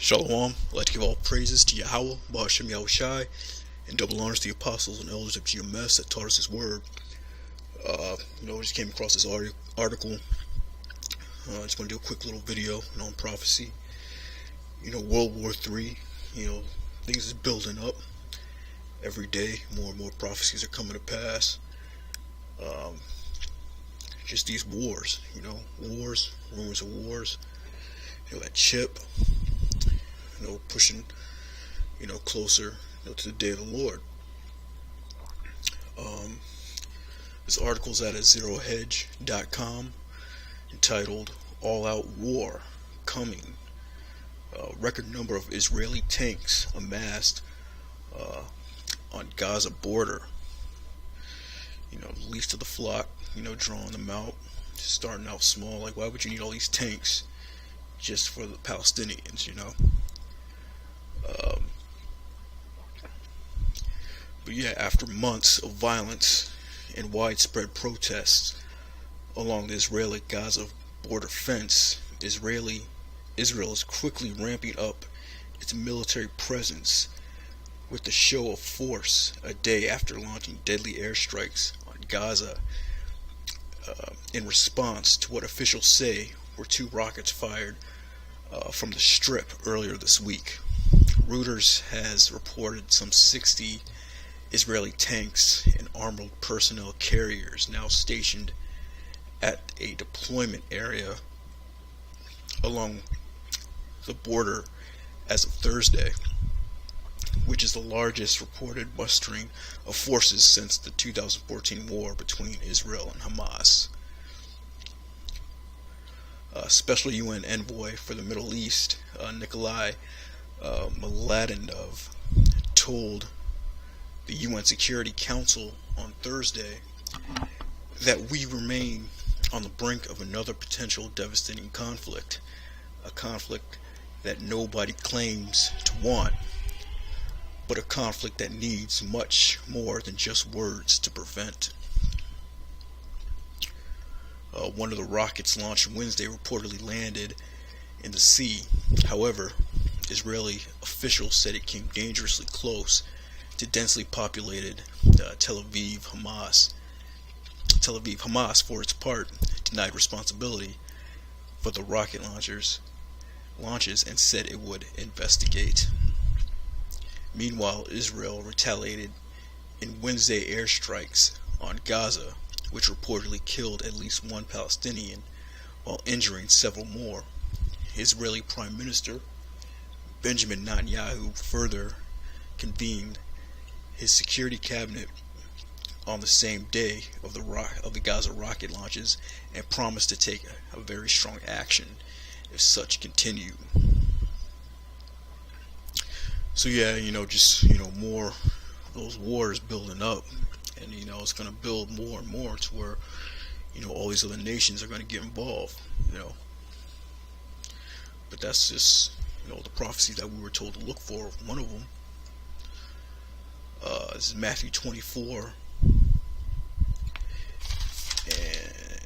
Shalom. I'd like to give all praises to Yahweh, Ba'ashem Yahushai, and double honors to the apostles and elders of Amassed that taught us his word. I just came across this article. I just want to do a quick little video on prophecy. World War III, things is building up every day. More and more prophecies are coming to pass. Just these wars, wars, rumors of wars. That chip, pushing, closer, to the day of the Lord. This article's at zerohedge.com entitled "All Out War Coming." Record number of Israeli tanks amassed on Gaza border. Least of the flock, drawing them out, starting out small. Like, why would you need all these tanks just for the Palestinians, But yeah, after months of violence and widespread protests along the Israeli-Gaza border fence, Israel is quickly ramping up its military presence with the show of force a day after launching deadly airstrikes on Gaza in response to what officials say were 2 rockets fired from the Strip earlier this week. Reuters has reported some 60 Israeli tanks and armored personnel carriers now stationed at a deployment area along the border as of Thursday, which is the largest reported mustering of forces since the 2014 war between Israel and Hamas. Special UN envoy for the Middle East, Nikolai Mladenov, told the UN Security Council on Thursday that we remain on the brink of another potential devastating conflict, a conflict that nobody claims to want, but a conflict that needs much more than just words to prevent. One of the rockets launched Wednesday reportedly landed in the sea. However, Israeli officials said it came dangerously close to densely populated Tel Aviv. Hamas, for its part, denied responsibility for the rocket launches and said it would investigate. Meanwhile, Israel retaliated in Wednesday airstrikes on Gaza, which reportedly killed at least 1 Palestinian while injuring several more. Israeli Prime Minister Benjamin Netanyahu further convened his security cabinet on the same day of the Gaza rocket launches and promised to take a very strong action if such continue. So yeah, more of those wars building up, and it's going to build more and more to where all these other nations are going to get involved. But that's just the prophecy that we were told to look for. One of them this is Matthew 24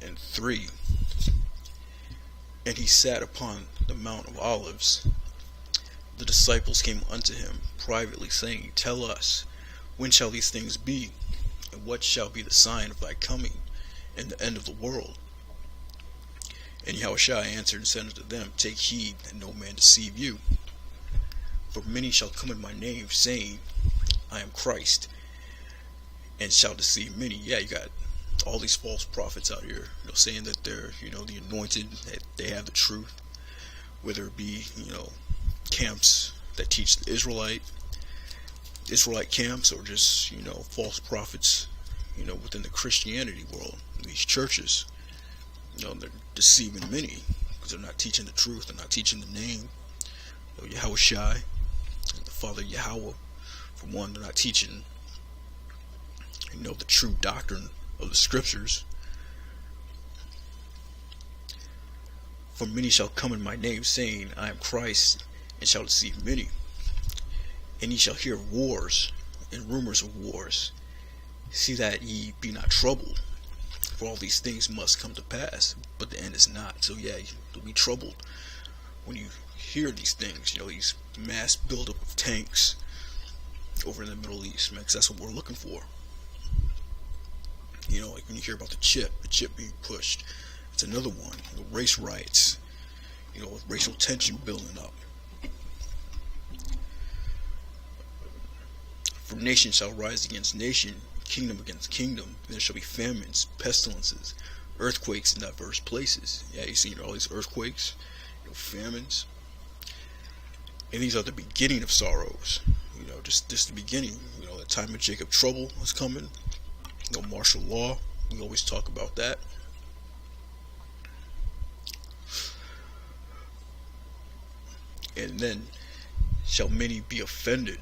and 3. And he sat upon the Mount of Olives. The disciples came unto him privately, saying, Tell us, when shall these things be? And what shall be the sign of thy coming and the end of the world? And Yahushua answered and said unto them, Take heed that no man deceive you. For many shall come in my name, saying, I am Christ, and shall deceive many. Yeah, you got all these false prophets out here, saying that they're, the anointed, that they have the truth, whether it be, camps that teach the Israelite camps, or just, false prophets, within the Christianity world, these churches. They're deceiving many, because they're not teaching the truth, they're not teaching the name, Yahushai, the Father Yahweh. For one, they're not teaching, the true doctrine of the scriptures. For many shall come in my name, saying, I am Christ, and shall deceive many. And ye shall hear of wars, and rumors of wars. See that ye be not troubled, for all these things must come to pass, but the end is not. So yeah, you'll be troubled when you hear these things, these mass buildup of tanks over in the Middle East, man, because that's what we're looking for. Like when you hear about the chip being pushed, it's another one. Race riots, with racial tension building up. For nation shall rise against nation, kingdom against kingdom. There shall be famines, pestilences, earthquakes in diverse places. Yeah, you see all these earthquakes, famines, and these are the beginning of sorrows. Just the beginning. The time of Jacob trouble is coming. Martial law. We always talk about that. And then shall many be offended.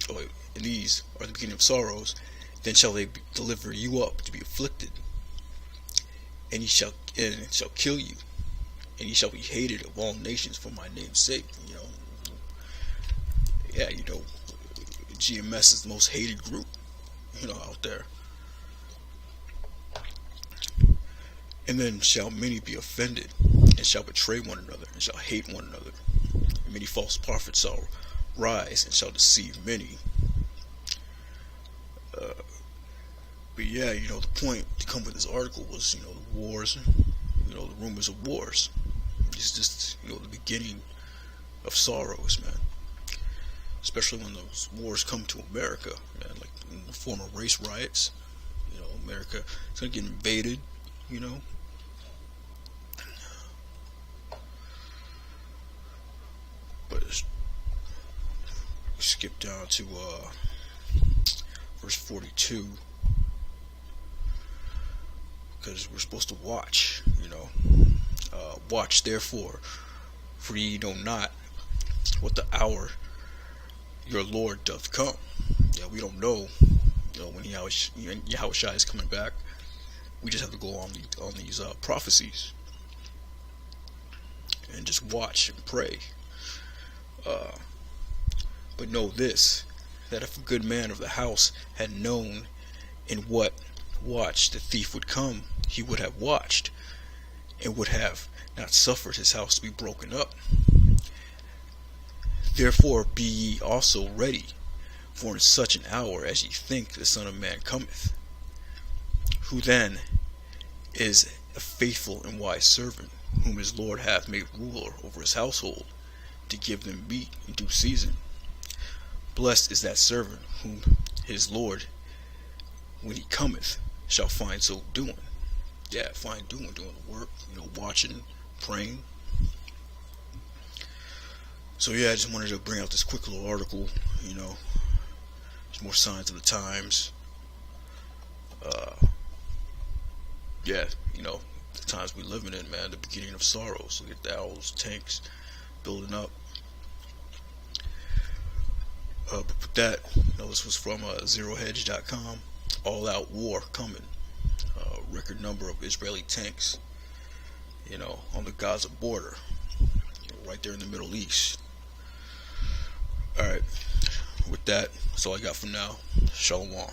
And these are the beginning of sorrows. Then shall they deliver you up to be afflicted, and it shall kill you, and ye shall be hated of all nations for my name's sake. GMS is the most hated group, out there. And then shall many be offended, and shall betray one another, and shall hate one another. And many false prophets shall rise, and shall deceive many. But yeah, the point to come with this article was, the wars, the rumors of wars. It's just, the beginning of sorrows, man. Especially when those wars come to America, man, like in the form of race riots. America is going to get invaded, But skip down to verse 42, because we're supposed to watch. Watch therefore, for ye know not what the hour your Lord doth come. We don't know, when Yahushua is coming back. We just have to go on these prophecies and just watch and pray. But know this, that if a good man of the house had known in what watch the thief would come, he would have watched, and would have not suffered his house to be broken up. Therefore be ye also ready, for in such an hour as ye think the Son of Man cometh. Who then is a faithful and wise servant, whom his Lord hath made ruler over his household, to give them meat in due season? Blessed is that servant whom his Lord, when he cometh, shall find so doing. Find doing the work, watching, praying. So I just wanted to bring out this quick little article. There's more signs of the times. The times we living in, man, the beginning of sorrows. Look at all those tanks building up. But with that, this was from ZeroHedge.com. All out war coming. Record number of Israeli tanks, on the Gaza border, right there in the Middle East. Alright, with that, that's all I got for now. Shalom.